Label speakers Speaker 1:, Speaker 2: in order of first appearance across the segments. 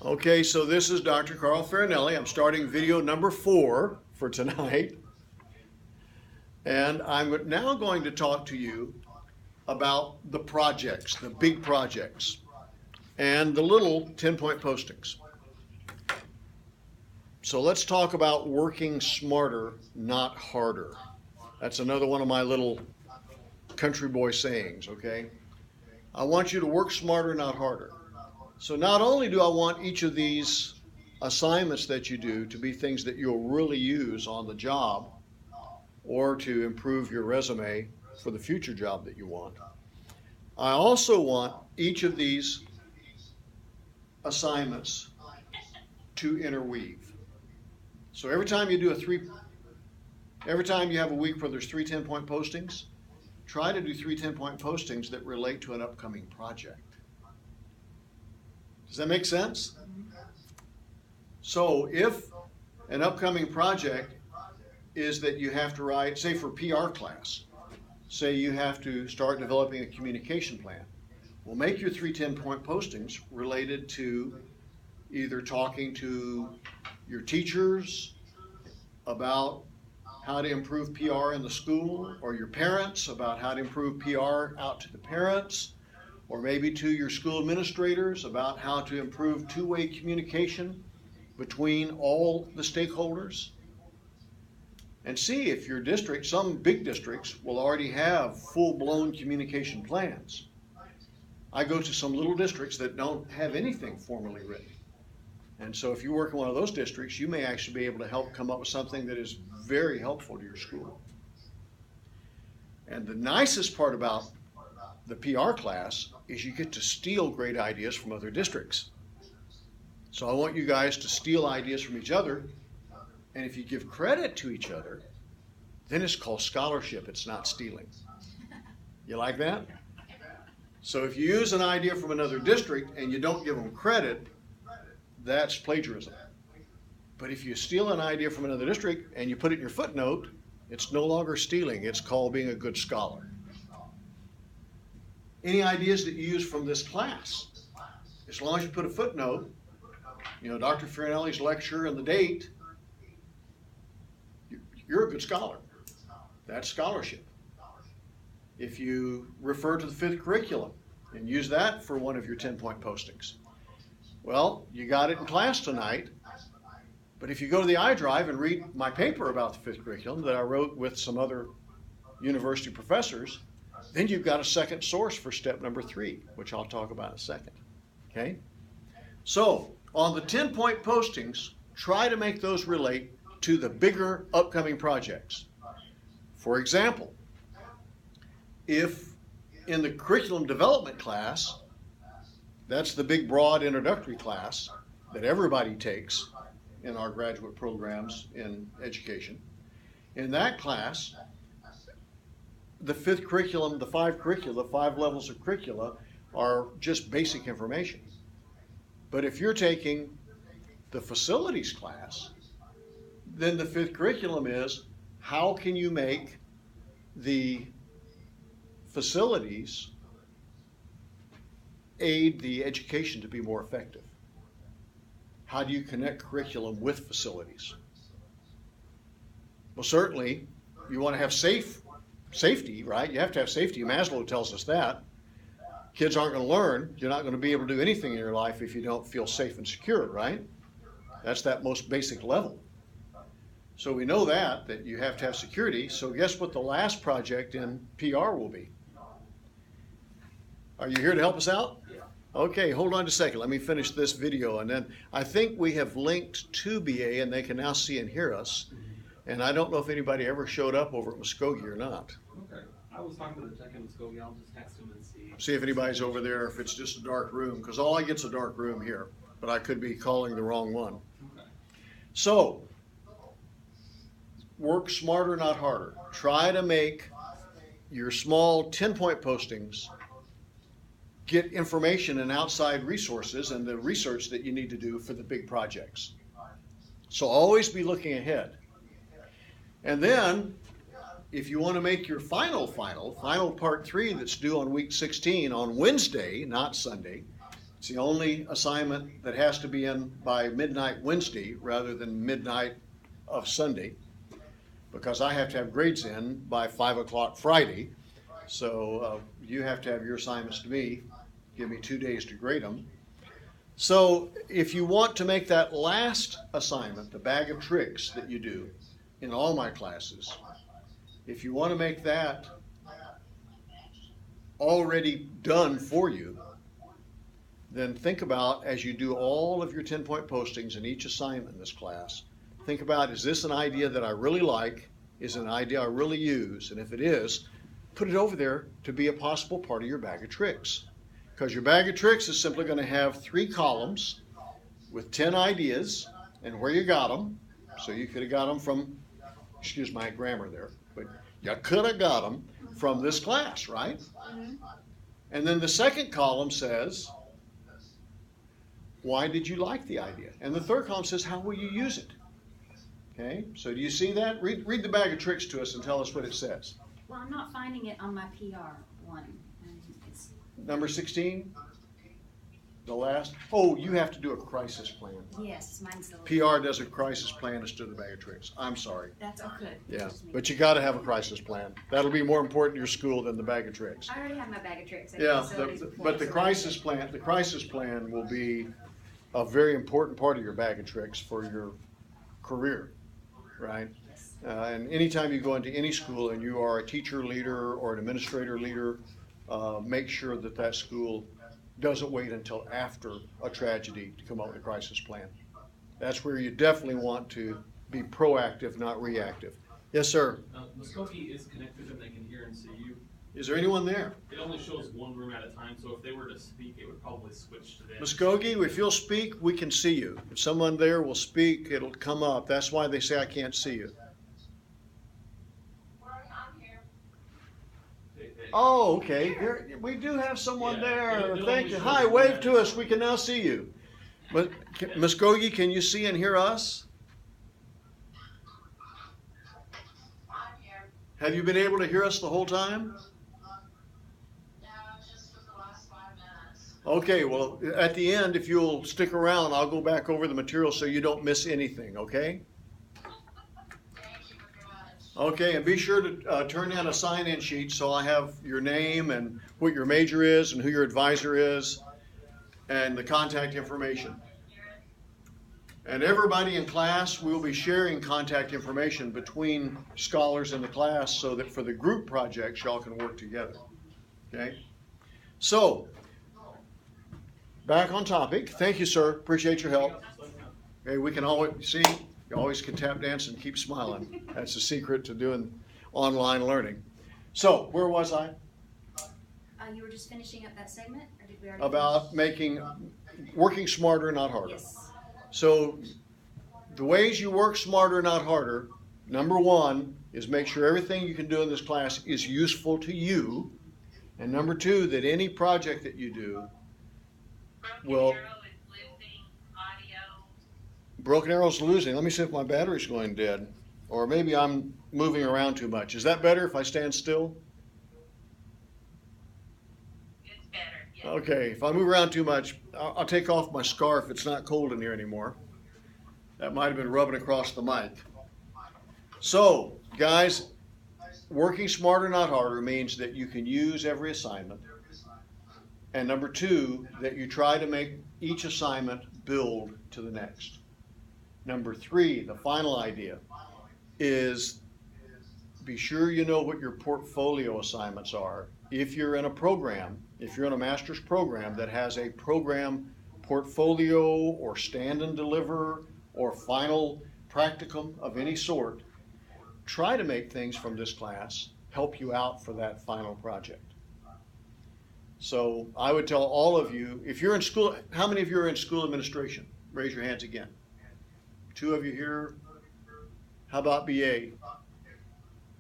Speaker 1: Okay, so this is Dr. Carl Farinelli. I'm starting video number 4 for tonight. And I'm now going to talk to you about the projects, the big projects, and the little 10-point postings. So let's talk about working smarter, not harder. That's another one of my little country boy sayings, okay? I want you to work smarter, not harder. So not only do I want each of these assignments that you do to be things that you'll really use on the job or to improve your resume for the future job that you want, I also want each of these assignments to interweave. So every time you have a week where there's 3 10-point postings, try to do 3 10-point postings that relate to an upcoming project. Does that make sense? So if an upcoming project is that you have to write, say for PR class, say you have to start developing a communication plan. Well, make your 3 10-point postings related to either talking to your teachers about how to improve PR in the school, or your parents about how to improve PR out to the parents, or maybe to your school administrators about how to improve two-way communication between all the stakeholders. And see if your district, some big districts will already have full-blown communication plans. I go to some little districts that don't have anything formally written. And so if you work in one of those districts, you may actually be able to help come up with something that is very helpful to your school. And the nicest part about the PR class is you get to steal great ideas from other districts. So I want you guys to steal ideas from each other, and if you give credit to each other, then it's called scholarship, it's not stealing. You like that? So if you use an idea from another district and you don't give them credit, that's plagiarism. But if you steal an idea from another district and you put it in your footnote, it's no longer stealing, it's called being a good scholar. Any ideas that you use from this class, as long as you put a footnote, Dr. Farinelli's lecture and the date, you're a good scholar. That's scholarship. If you refer to the 5th curriculum and use that for one of your 10-point postings, well, you got it in class tonight, but if you go to the iDrive and read my paper about the 5th curriculum that I wrote with some other university professors, then you've got a second source for step number 3, which I'll talk about in a second, okay? So, on the 10-point postings, try to make those relate to the bigger upcoming projects. For example, if in the curriculum development class, that's the big broad introductory class that everybody takes in our graduate programs in education, in that class, the 5th curriculum, the 5 levels of curricula are just basic information. But if you're taking the facilities class, then the 5th curriculum is how can you make the facilities aid the education to be more effective? How do you connect curriculum with facilities? Well, certainly you want to have safety, right? You have to have safety. Maslow tells us that. Kids aren't going to learn. You're not going to be able to do anything in your life if you don't feel safe and secure, right? That's that most basic level. So we know that you have to have security. So guess what the last project in PR will be? Are you here to help us out? Yeah. Okay, hold on just a second. Let me finish this video, and then I think we have linked to BA and they can now see and hear us. And I don't know if anybody ever showed up over at Muskogee or not.
Speaker 2: Okay. I was talking to the tech in Muskogee. I'll just text him and see.
Speaker 1: See if anybody's over there, if it's just a dark room, because all I get's a dark room here, but I could be calling the wrong one.
Speaker 2: Okay.
Speaker 1: So, work smarter, not harder. Try to make your small 10-point postings get information and outside resources and the research that you need to do for the big projects. So always be looking ahead. And then, if you want to make your final part 3 that's due on week 16 on Wednesday, not Sunday, It's the only assignment that has to be in by midnight Wednesday rather than midnight of Sunday, because I have to have grades in by 5 o'clock Friday. So you have to have your assignments to me, give me 2 days to grade them. So if you want to make that last assignment, the bag of tricks that you do in all my classes, if you want to make that already done for you, then think about, as you do all of your 10-point postings in each assignment in this class, think about, is this an idea that I really like? Is it an idea I really use? And if it is, put it over there to be a possible part of your bag of tricks. Because your bag of tricks is simply going to have 3 columns with 10 ideas and where you got them. So you could have got them from, excuse my grammar there, but you could have got them from this class, right? Mm-hmm. And then the second column says, why did you like the idea? And the third column says, how will you use it? Okay, so do you see that? Read the bag of tricks to us and tell us what it says.
Speaker 3: Well, I'm not finding it on my PR one. It's
Speaker 1: Number 16, the last. Oh, you have to do a crisis plan.
Speaker 3: Yes, mine's the
Speaker 1: PR does a crisis plan instead of the bag of tricks. I'm sorry.
Speaker 3: That's okay.
Speaker 1: Yeah, but you got to have a crisis plan. That'll be more important to your school than the bag of tricks.
Speaker 3: I already have my bag of tricks.
Speaker 1: Yeah, but the crisis plan will be a very important part of your bag of tricks for your career, right?
Speaker 3: Yes.
Speaker 1: And anytime you go into any school and you are a teacher leader or an administrator leader, make sure that that school doesn't wait until after a tragedy to come up with a crisis plan. That's where you definitely want to be proactive, not reactive. Yes, sir.
Speaker 2: Muskogee is connected and they can hear and see you.
Speaker 1: Is there anyone there?
Speaker 2: It only shows one room at a time, so if they were to speak, it would probably switch to them.
Speaker 1: Muskogee, if you'll speak, we can see you. If someone there will speak, it'll come up. That's why they say I can't see you. Oh, okay. We do have someone there. Thank you. Hi, wave to us. We can now see you. But Muskogee, can you see and hear us?
Speaker 4: I'm here.
Speaker 1: Have you been able to hear us the whole time?
Speaker 4: No, just for the last 5 minutes.
Speaker 1: Okay, well, at the end, if you'll stick around, I'll go back over the material so you don't miss anything, okay?
Speaker 4: Thank you very much.
Speaker 1: Okay, and be sure to turn in a sign-in sheet so I have your name and what your major is and who your advisor is and the contact information. And everybody in class, we'll be sharing contact information between scholars in the class so that for the group projects, y'all can work together. Okay? So, back on topic. Thank you, sir. Appreciate your help. Okay, we can always see, you always can tap dance and keep smiling. That's the secret to doing online learning. So, where was I?
Speaker 3: You were just finishing up that segment, or did we already
Speaker 1: About working smarter, not harder.
Speaker 3: finish? Yes.
Speaker 1: So the ways you work smarter, not harder, number 1 is make sure everything you can do in this class is useful to you. And number 2, that any project that you do will... Broken Arrow's losing. Let me see if my battery's going dead. Or maybe I'm moving around too much. Is that better if I stand still?
Speaker 4: It's better, yes.
Speaker 1: Okay, if I move around too much, I'll take off my scarf. It's not cold in here anymore. That might have been rubbing across the mic. So, guys, working smarter, not harder means that you can use every assignment. And number 2, that you try to make each assignment build to the next. Number 3, the final idea, is be sure you know what your portfolio assignments are. If you're in a program, if you're in a master's program that has a program portfolio or stand and deliver or final practicum of any sort, try to make things from this class help you out for that final project. So I would tell all of you, if you're in school, how many of you are in school administration? Raise your hands again. 2 of you here. How about BA?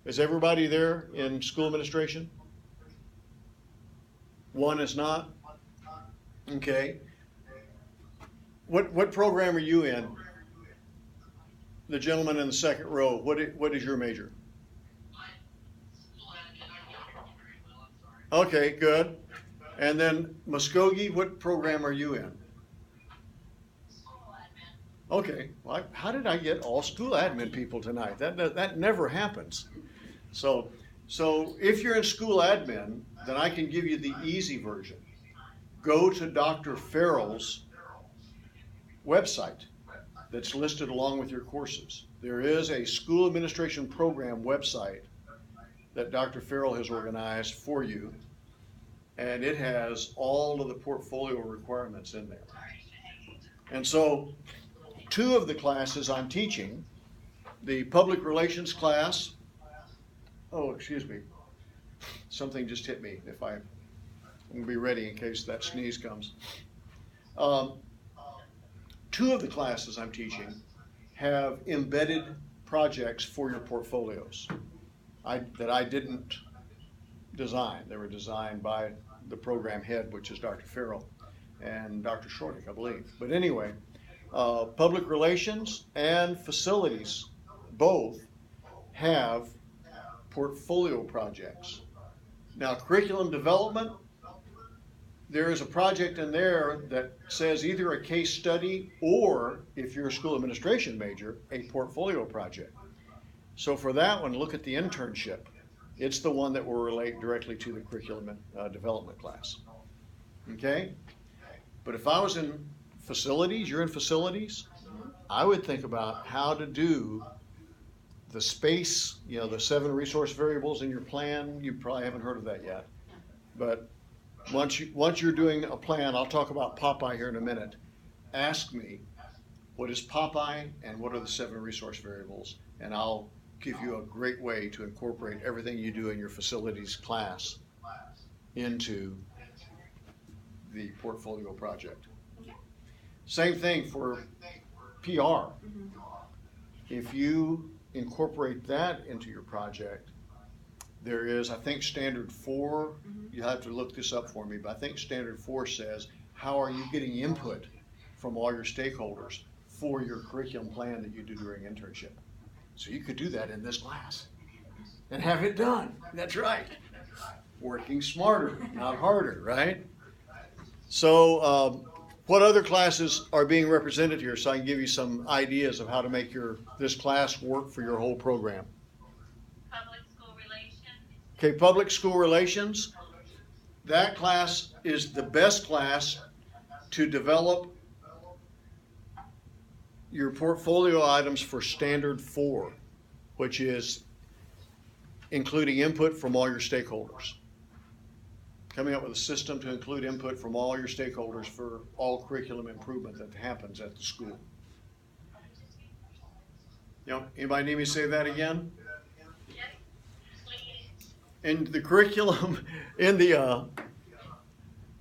Speaker 1: Is everybody there in school administration? 1 is not? Okay. What program are you in? The gentleman in the second row, what is your major? Okay, good. And then Muskogee, what program are you in?
Speaker 4: School admin.
Speaker 1: Okay, well, how did I get all school admin people tonight? That never happens. So if you're in school admin, then I can give you the easy version. Go to Dr. Farrell's website that's listed along with your courses. There is a school administration program website that Dr. Farrell has organized for you, and it has all of the portfolio requirements in there. And so 2 of the classes I'm teaching, the public relations class, oh, excuse me, something just hit me. I'm gonna be ready in case that sneeze comes. 2 of the classes I'm teaching have embedded projects for your portfolios that I didn't design. They were designed by the program head, which is Dr. Farrell and Dr. Shortick, I believe. But anyway, public relations and facilities both have portfolio projects. Now, curriculum development, there is a project in there that says either a case study or, if you're a school administration major, a portfolio project. So for that one, look at the internship. It's the one that will relate directly to the curriculum development class. Okay? But if I was in facilities, you're in facilities, I would think about how to do the space, the 7 resource variables in your plan. You probably haven't heard of that yet. But once you're doing a plan, I'll talk about Popeye here in a minute. Ask me, what is Popeye and what are the 7 resource variables? And I'll give you a great way to incorporate everything you do in your facilities class into the portfolio project. Same thing for PR. If you incorporate that into your project, there is, I think, standard 4, you'll have to look this up for me, but I think standard 4 says, how are you getting input from all your stakeholders for your curriculum plan that you do during internship? So you could do that in this class and have it done. That's right. Working smarter, not harder, right? So what other classes are being represented here so I can give you some ideas of how to make this class work for your whole program?
Speaker 4: Public school relations.
Speaker 1: Okay, public school relations. That class is the best class to develop your portfolio items for standard 4, which is including input from all your stakeholders. Coming up with a system to include input from all your stakeholders for all curriculum improvement that happens at the school. Anybody need me to say that again? In the curriculum, in the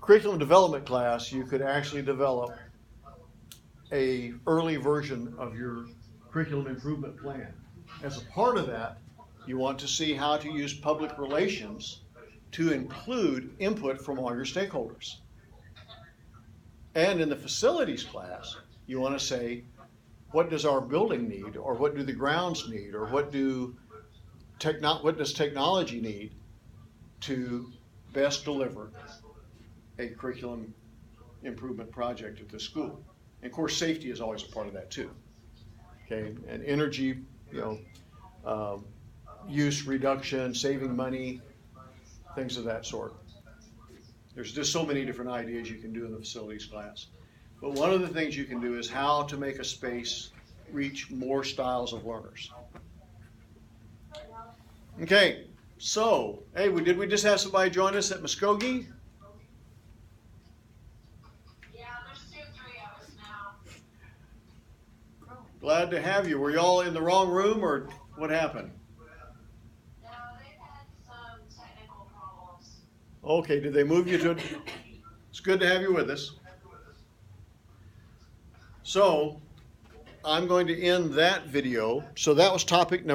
Speaker 1: curriculum development class, you could actually develop a early version of your curriculum improvement plan. As a part of that, you want to see how to use public relations to include input from all your stakeholders. And in the facilities class, you want to say, what does our building need, or what do the grounds need, or what does technology need to best deliver a curriculum improvement project at the school? And of course, safety is always a part of that too. Okay, and energy, use reduction, saving money, things of that sort. There's just so many different ideas you can do in the facilities class. But one of the things you can do is how to make a space reach more styles of learners. Okay, so, hey, did we just have somebody join us at Muskogee?
Speaker 4: Yeah, there's 2 or 3 of us now.
Speaker 1: Glad to have you. Were y'all in the wrong room, or what happened?
Speaker 4: No, they've had some technical problems.
Speaker 1: Okay, did they move you to? It's good to have you with us. So, I'm going to end that video. So that was topic number